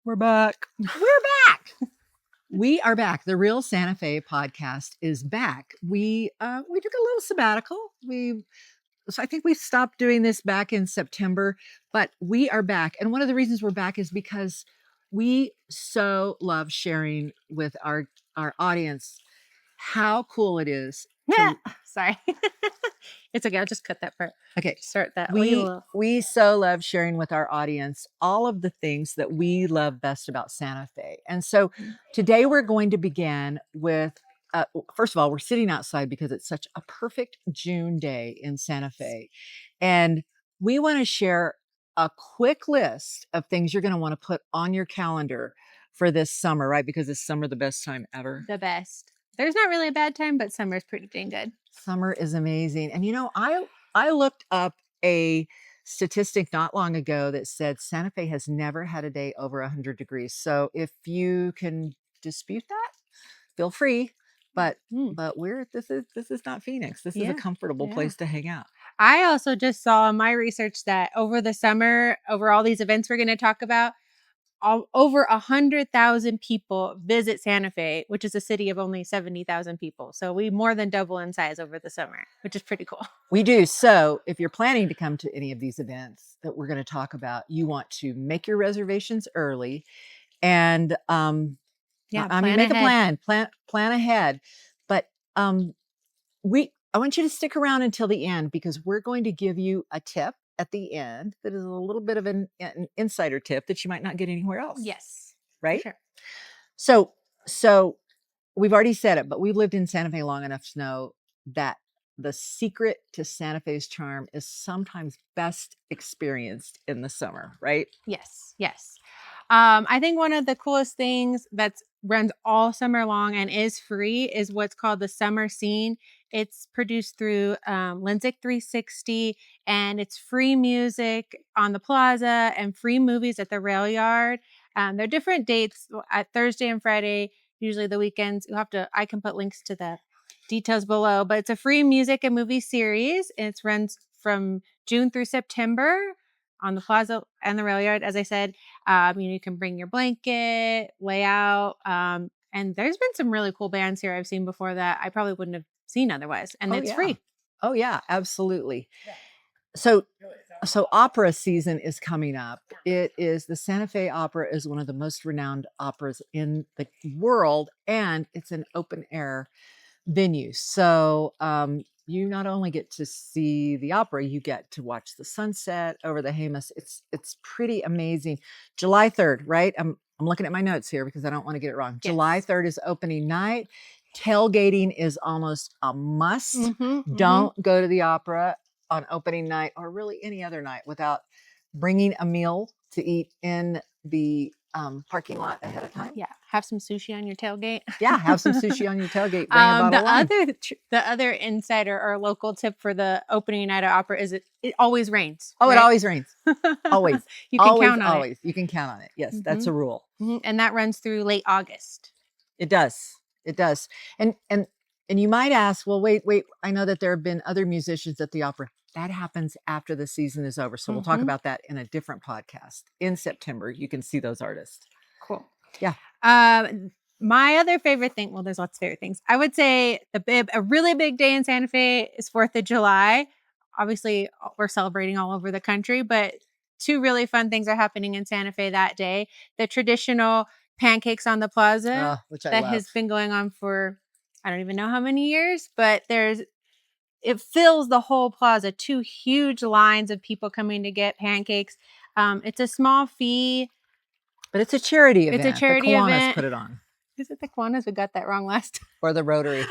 We're back. We're back. We are back. The Real Santa Fe podcast is back. We took a little sabbatical. So I think we stopped doing this back in September, but we are back. And one of the reasons we're back is because we so love sharing with our audience how cool it is. Sorry. It's okay. I'll just cut that part. Okay. Start that. We so love sharing with our audience all of the things that we love best about Santa Fe. And so today we're going to begin with, first of all, we're sitting outside because it's such a perfect June day in Santa Fe. And we want to share a quick list of things you're going to want to put on your calendar for this summer, right? Because this summer, the best time ever. The best. There's not really a bad time, but summer's pretty dang good. Summer is amazing. And I looked up a statistic not long ago that said Santa Fe has never had a day over 100 degrees. So if you can dispute that, feel free. But this is not Phoenix. This is a comfortable place to hang out. I also just saw in my research that over the summer, over all these events we're going to talk about, over 100,000 people visit Santa Fe, which is a city of only 70,000 people. So we more than double in size over the summer, which is pretty cool. We do. So if you're planning to come to any of these events that we're going to talk about, you want to make your reservations early and, make a plan ahead. But, I want you to stick around until the end because we're going to give you a tip at the end that is a little bit of an insider tip that you might not get anywhere else. Yes. Right? Sure. So we've already said it, but we've lived in Santa Fe long enough to know that the secret to Santa Fe's charm is sometimes best experienced in the summer, right? Yes. Yes. I think one of the coolest things that runs all summer long and is free is what's called the Summer Scene. It's produced through Lensic 360, and it's free music on the plaza and free movies at the rail yard. There are different dates at Thursday and Friday, usually the weekends. I can put links to the details below, but it's a free music and movie series. And it runs from June through September on the plaza and the rail yard. As I said, you can bring your blanket, lay out. And there's been some really cool bands here I've seen before that I probably wouldn't have seen otherwise. And it's free. Oh yeah, absolutely. So opera season is coming up. It is the Santa Fe Opera is one of the most renowned operas in the world, and it's an open air venue. So you not only get to see the opera, you get to watch the sunset over the Jemez. It's pretty amazing. July 3rd, right? I'm looking at my notes here because I don't want to get it wrong. Yes. July 3rd is opening night. Tailgating is almost a must. Don't go to the opera on opening night or really any other night without bringing a meal to eat in the parking lot ahead of time. Yeah, have some sushi on your tailgate. Have some sushi on your tailgate. Bring a bottle of wine. The other insider or local tip for the opening night of opera is it always rains. Oh, right? It always rains. Always. You can count on it. You can count on it. Yes, that's a rule. And that runs through late August. It does. And you might ask, well, wait. I know that there have been other musicians at the opera. That happens after the season is over. So we'll talk about that in a different podcast. In September, you can see those artists. Cool. Yeah. My other favorite thing, well, there's lots of favorite things. I would say a really big day in Santa Fe is 4th of July. Obviously, we're celebrating all over the country, but two really fun things are happening in Santa Fe that day. The traditional pancakes on the plaza which I love. Has been going on for, I don't even know how many years, but it fills the whole plaza. 2 huge lines of people coming to get pancakes. It's a small fee. But it's a charity event. It's a charity event. The Kiwanis put it on. Is it the Kiwanis? We got that wrong last time. Or the Rotary.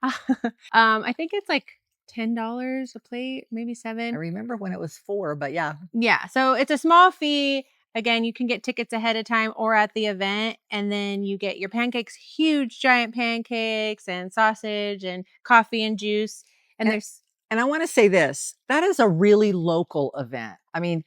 I think it's like $10 a plate, maybe $7. I remember when it was $4, but yeah. Yeah. So it's a small fee. Again, you can get tickets ahead of time or at the event, and then you get your pancakes, huge giant pancakes and sausage and coffee and juice. And I want to say this, that is a really local event. I mean,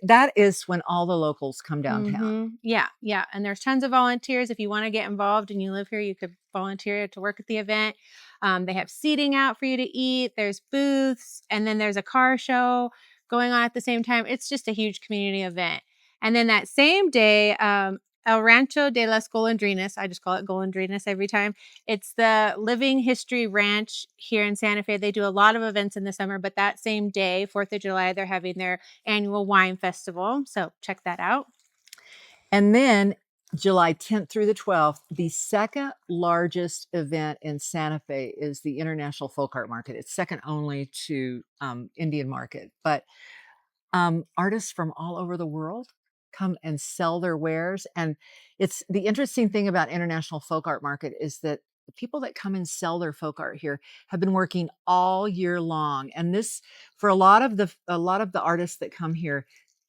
that is when all the locals come downtown. Yeah. And there's tons of volunteers. If you want to get involved and you live here, you could volunteer to work at the event. They have seating out for you to eat. There's booths, and then there's a car show going on at the same time. It's just a huge community event. And then that same day, El Rancho de las Golondrinas, I just call it Golondrinas every time. It's the Living History Ranch here in Santa Fe. They do a lot of events in the summer, but that same day, 4th of July, they're having their annual wine festival. So check that out. And then July 10th through the 12th, the second largest event in Santa Fe is the International Folk Art Market. It's second only to Indian Market, but artists from all over the world come and sell their wares. And it's the interesting thing about International Folk Art Market is that the people that come and sell their folk art here have been working all year long. And this, for a lot of the artists that come here,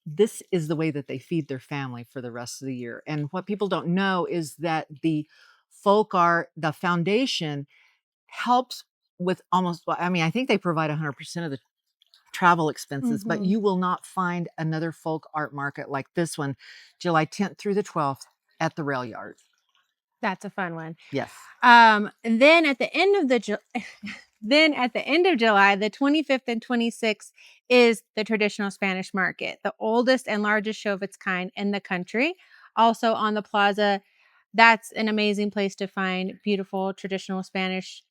this is the way that they feed their family for the rest of the year. And what people don't know is that the folk art, the foundation helps with almost, well, I mean, I think they provide 100% of the travel expenses, but Mhm. you will not find another folk art market like this one, July 10th through the 12th at the rail yard. That's a fun one. Yes. And then at the end of then at the end of July, the 25th and 26th is the traditional Spanish market, the oldest and largest show of its kind in the country. Also on the plaza, that's an amazing place to find beautiful traditional Spanish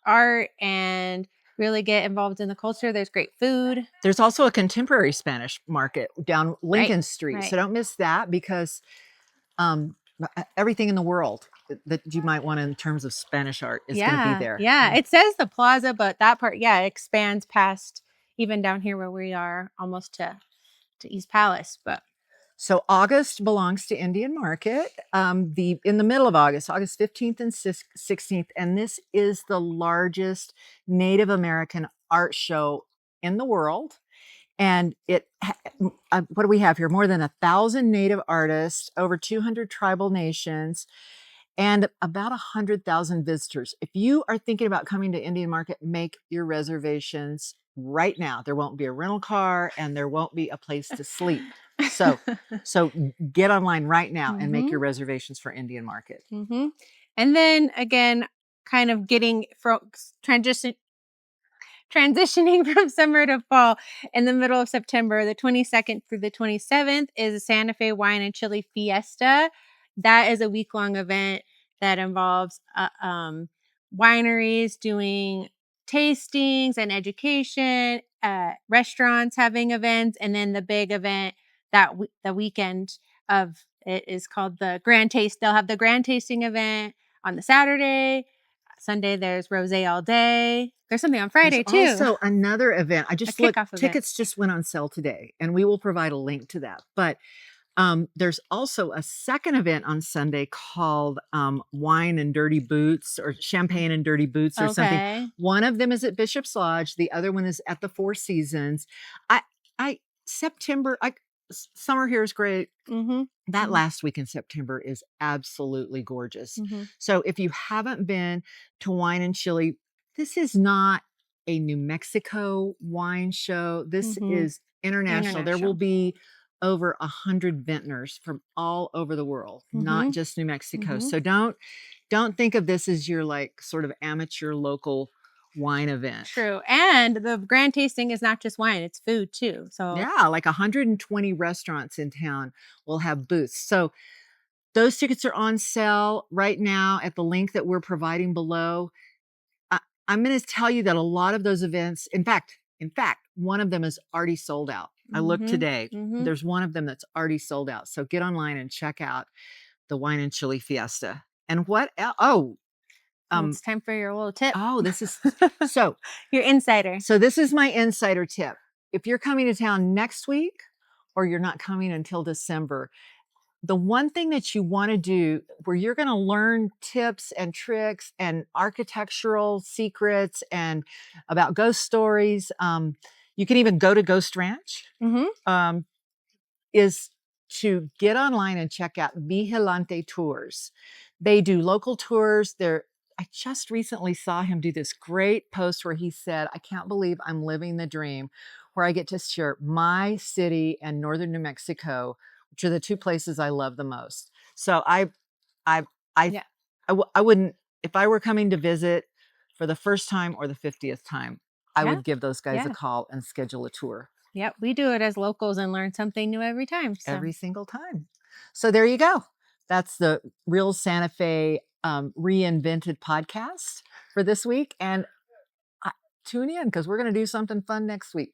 art and really get involved in the culture. There's great food. There's also a contemporary Spanish market down Right. Lincoln Street. So Right. don't miss that because um, everything in the world that you might want in terms of Spanish art is going to be Yeah. there. Yeah. It says the plaza, but that part, yeah, expands past even down here where we are almost to East Palace. But So August belongs to Indian Market. The in the middle of August, August 15th and 16th, and this is the largest Native American art show in the world. And what do we have here? More than 1,000 Native artists, over 200 tribal nations, and about 100,000 visitors. If you are thinking about coming to Indian Market, make your reservations right now. There won't be a rental car and there won't be a place to sleep. So, so get online right now and make hmm your reservations for Indian Market. hmm And then again, kind of getting from transitioning from summer to fall in the middle of September, the 22nd through the 27th is the Santa Fe Wine and Chile Fiesta. That is a week-long event that involves wineries doing tastings and education, restaurants having events, and then the big event the weekend of it is called the Grand Taste. They'll have the Grand Tasting event on the Saturday. Sunday, there's rosé all day. There's something on There's Friday too, also another event. I a just looked, kickoff event. tickets just went on sale today, and we will provide a link to that. But there's also a second event on Sunday called Wine and Dirty Boots or Champagne and Dirty Boots or something. Okay. One of them is at Bishop's Lodge. The other one is at the Four Seasons. I, September, summer here is great. Mhm. That Mhm. last week in September is absolutely gorgeous. Mhm. So if you haven't been to Wine and Chili, this is not a New Mexico wine show. This Mhm. is international. There will International. be over 100 vintners from all over the world, not Mhm. just New Mexico. Mhm. So don't think of this as your like sort of amateur local wine event. True. And the grand tasting is not just wine, it's food too. So Yeah, like 120 restaurants in town will have booths. So those tickets are on sale right now at the link that we're providing below. I, I'm going to tell you that a lot of those events, in fact, one of them is already sold out. I looked mhm. today. Mhm. There's one of them that's already sold out. So get online and check out the Wine and Chili Fiesta. And what? Well, Um, it's time for your little tip. this is so. Your insider. So this is my insider tip. If you're coming to town next week, or you're not coming until December, the one thing that you want to do where you're going to learn tips and tricks and architectural secrets and about ghost stories, you can even go to Ghost Ranch, Mhm. um, is to get online and check out Vigilante Tours. They do local tours. I just recently saw him do this great post where he said, I can't believe I'm living the dream where I get to share my city and northern New Mexico, which are the two places I love the most. So I, I, Yeah. I wouldn't, if I were coming to visit for the first time or the 50th time, I Yeah. would give those guys a Yeah. call and schedule a tour. Yep, we do it as locals and learn something new every time. So every single time. So there you go. That's the Real Santa Fe reinvented podcast for this week. And tune in because we're going to do something fun next week.